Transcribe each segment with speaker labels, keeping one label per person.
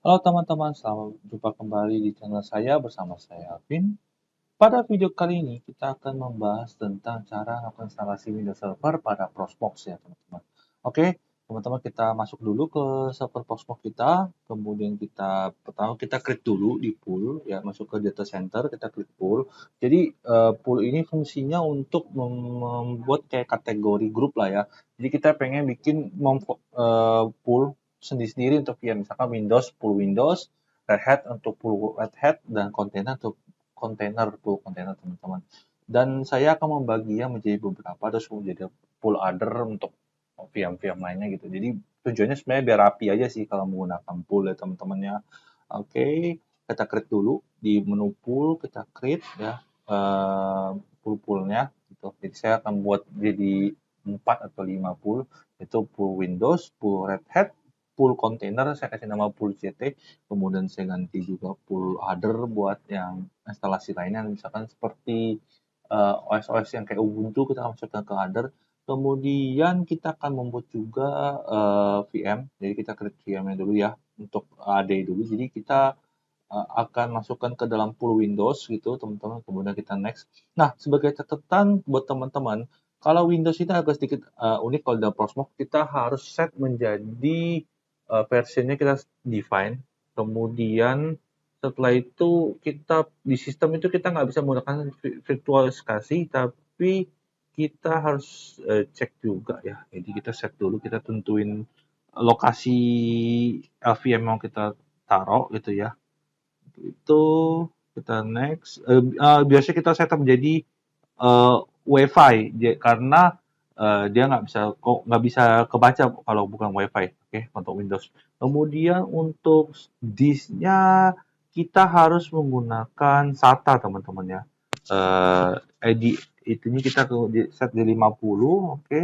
Speaker 1: Halo teman-teman, selamat jumpa kembali di channel saya bersama saya Alvin. Pada video kali ini kita akan membahas tentang cara melakukan instalasi Windows Server pada Proxmox ya teman-teman. Oke, teman-teman kita masuk dulu ke server Proxmox kita, kemudian pertama kita klik dulu di pool ya, masuk ke data center, kita klik pool. Jadi pool ini fungsinya untuk membuat kayak kategori grup lah ya. Jadi kita pengen bikin pool sendiri-sendiri untuk ya misalkan Windows, pool Windows, Red Hat untuk pool Red Hat, dan kontainer untuk pool kontainer teman-teman. Dan saya akan membaginya menjadi beberapa, terus menjadi pool other untuk VM-VM lainnya gitu. Jadi tujuannya sebenarnya biar rapi aja sih kalau menggunakan pool ya teman-temannya. Oke, kita create dulu di menu pool, kita create ya pool-poolnya gitu. Jadi saya akan buat jadi 4 atau 5 pool, itu pool Windows, pool Red Hat, pool container, saya kasih nama pool CT, kemudian saya ganti juga pool other buat yang instalasi lainnya, misalkan seperti OS-OS yang kayak Ubuntu kita masukkan ke other. Kemudian kita akan membuat juga VM, jadi kita create VM-nya dulu ya, untuk AD dulu, jadi kita akan masukkan ke dalam pool Windows gitu teman-teman, kemudian kita next. Nah, sebagai catatan buat teman-teman, kalau Windows ini agak sedikit unik kalau dalam Proxmox, kita harus set menjadi versionnya kita define, kemudian setelah itu kita di sistem itu kita nggak bisa menggunakan virtualisasi, tapi kita harus cek juga ya. Jadi kita set dulu, kita tentuin lokasi LVM yang mau kita taruh gitu ya. Itu kita next. Biasanya kita setup jadi WiFi karena dia nggak bisa kebaca kalau bukan WiFi, oke, untuk Windows. Kemudian untuk disknya kita harus menggunakan SATA teman-teman ya. ID itunya kita set di 50, oke.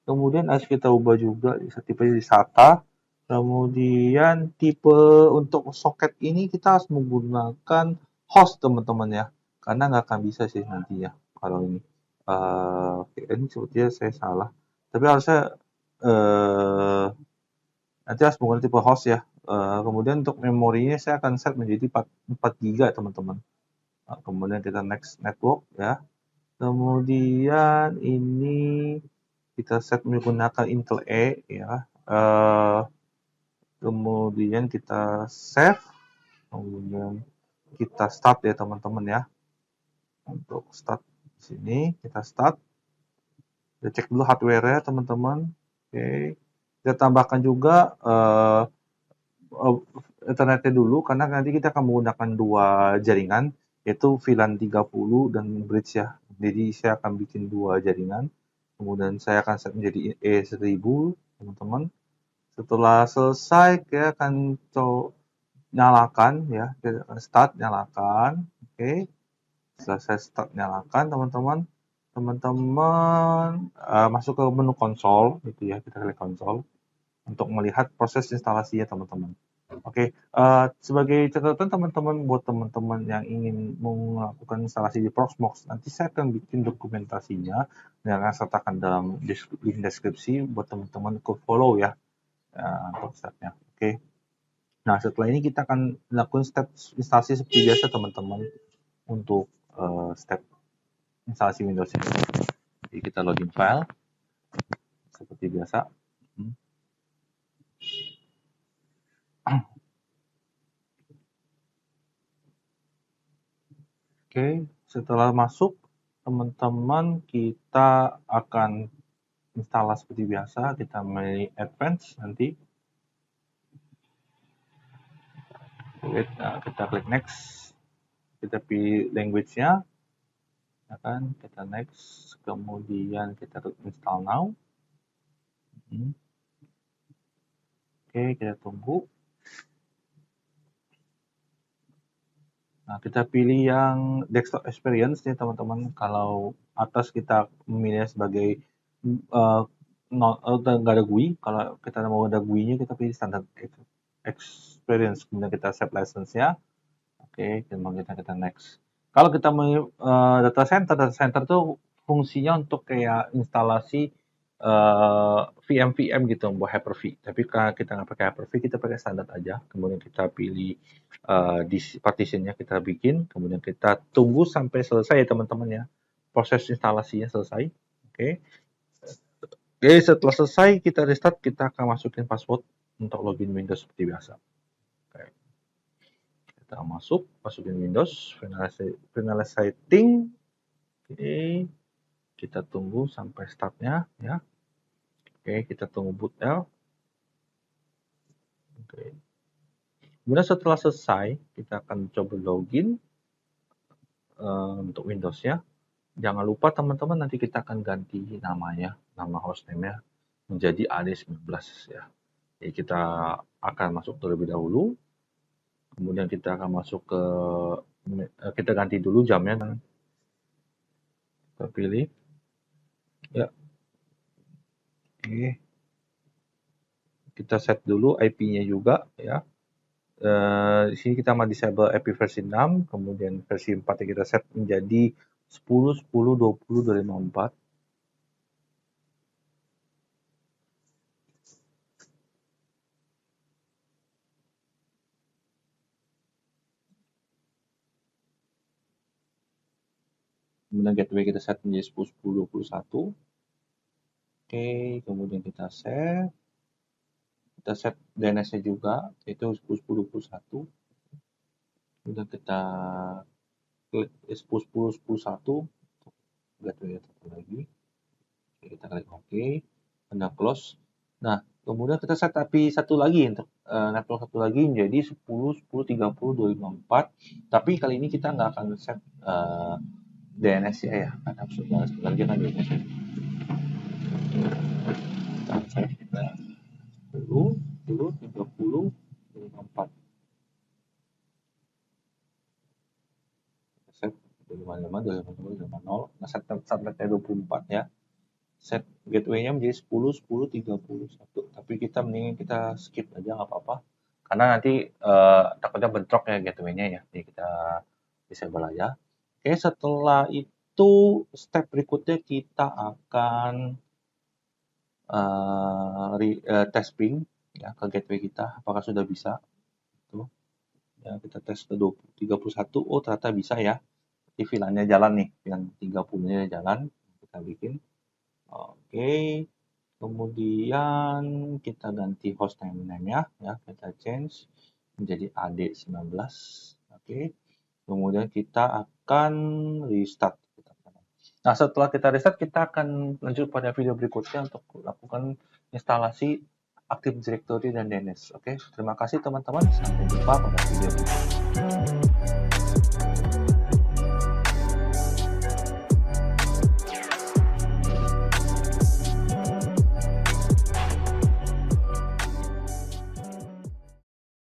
Speaker 1: Kemudian harus kita ubah juga tipe di SATA. Kemudian tipe untuk soket ini kita harus menggunakan host teman-teman ya, karena nggak akan bisa sih nanti ya kalau ini. Oke, ini sepertinya saya salah. Tapi harusnya eh, nanti harus menggunakan tipe host ya. Kemudian untuk memorinya saya akan set menjadi 4 GB teman-teman. Kemudian kita next network ya. Kemudian ini kita set menggunakan Intel E ya. Kemudian kita save, kemudian kita start ya teman-teman ya. Untuk start di sini kita start. Kita cek dulu hardware-nya teman-teman. Oke. Kita tambahkan juga internetnya dulu karena nanti kita akan menggunakan dua jaringan, yaitu VLAN 30 dan bridge ya. Jadi saya akan bikin dua jaringan. Kemudian saya akan set menjadi E1000 teman-teman. Setelah selesai kita akan nyalakan ya, kita akan start nyalakan. Oke. Setelah saya start nyalakan teman-teman, masuk ke menu konsol gitu ya, kita klik konsol untuk melihat proses instalasinya teman-teman. Oke, sebagai catatan teman-teman, buat teman-teman yang ingin melakukan instalasi di Proxmox, nanti saya akan bikin dokumentasinya dan akan sertakan dalam link deskripsi buat teman-teman ke follow ya, untuk stepnya. Oke. Nah, setelah ini kita akan lakukan step instalasi seperti biasa teman-teman untuk step instalasi Windows ini. Jadi kita login file seperti biasa. Oke, setelah masuk teman-teman kita akan install seperti biasa, kita milih advance nanti. Kita klik next, kita pilih language-nya, ya kan? Kita next, kemudian kita klik install now. Oke, kita tunggu. Nah, kita pilih yang desktop experience nih teman-teman. Kalau atas kita memilih sebagai nggak ada GUI. Kalau kita mau ada GUI-nya kita pilih standard experience. Kemudian kita save license-nya. Oke, kemudian kita next. Kalau kita mau data center tuh fungsinya untuk kayak instalasi VM gitu, buat Hyper-V. Tapi kalau kita nggak pakai Hyper-V, kita pakai standar aja. Kemudian kita pilih di partitionnya kita bikin, kemudian kita tunggu sampai selesai ya teman-teman ya. Proses instalasinya selesai. Oke. Oke, setelah selesai kita restart, kita akan masukin password untuk login Windows seperti biasa. Oke. Kita masukin Windows, finalize setting. Oke. Kita tunggu sampai startnya ya. Oke, kita tunggu boot L. Oke. Kemudian setelah selesai, kita akan coba login untuk Windows-nya. Jangan lupa teman-teman, nanti kita akan ganti namanya, nama hostname-nya menjadi AD19 ya. Jadi kita akan masuk terlebih dahulu. Kemudian kita akan masuk ke, kita ganti dulu jamnya. Kita pilih. Ya. Oke. Kita set dulu IP-nya juga ya. Di sini kita mau disable IP versi 6, kemudian versi 4 yang kita set menjadi 10.10.20.254. Kemudian gateway kita set menjadi 10.10.21. Oke, kemudian kita set DNS-nya juga, yaitu 10.10.21. Kemudian kita klik 10.10.21 untuk gateway satu lagi. Oke, kita klik OK, anda close. Nah, kemudian kita set IP satu lagi untuk network satu lagi menjadi 10.10.30.254. Tapi kali ini kita nggak akan set DNS ya, karena sebenarnya kan DNS. Kita set 10.30.254. Set 255.250. Nah, set subnetnya 24 ya. Set gateway-nya menjadi 10.10.30.1. Tapi kita mendingan kita skip aja nggak apa-apa. Karena nanti takutnya bentrok ya gateway-nya ya. Jadi kita disable aja. Oke, setelah itu step berikutnya kita akan tes ping ya ke gateway kita, apakah sudah bisa. Tuh. Ya, kita tes ke 31. Oh, ternyata bisa ya. Jadi VLAN-nya jalan nih, yang 30-nya jalan. Kita bikin. Oke. Kemudian kita ganti host name-nya ya, kita change menjadi AD19. Oke. Kemudian kita akan restart. Nah, setelah kita restart, kita akan lanjut pada video berikutnya untuk lakukan instalasi Active Directory dan DNS. Oke, terima kasih teman-teman. Sampai jumpa pada video berikutnya.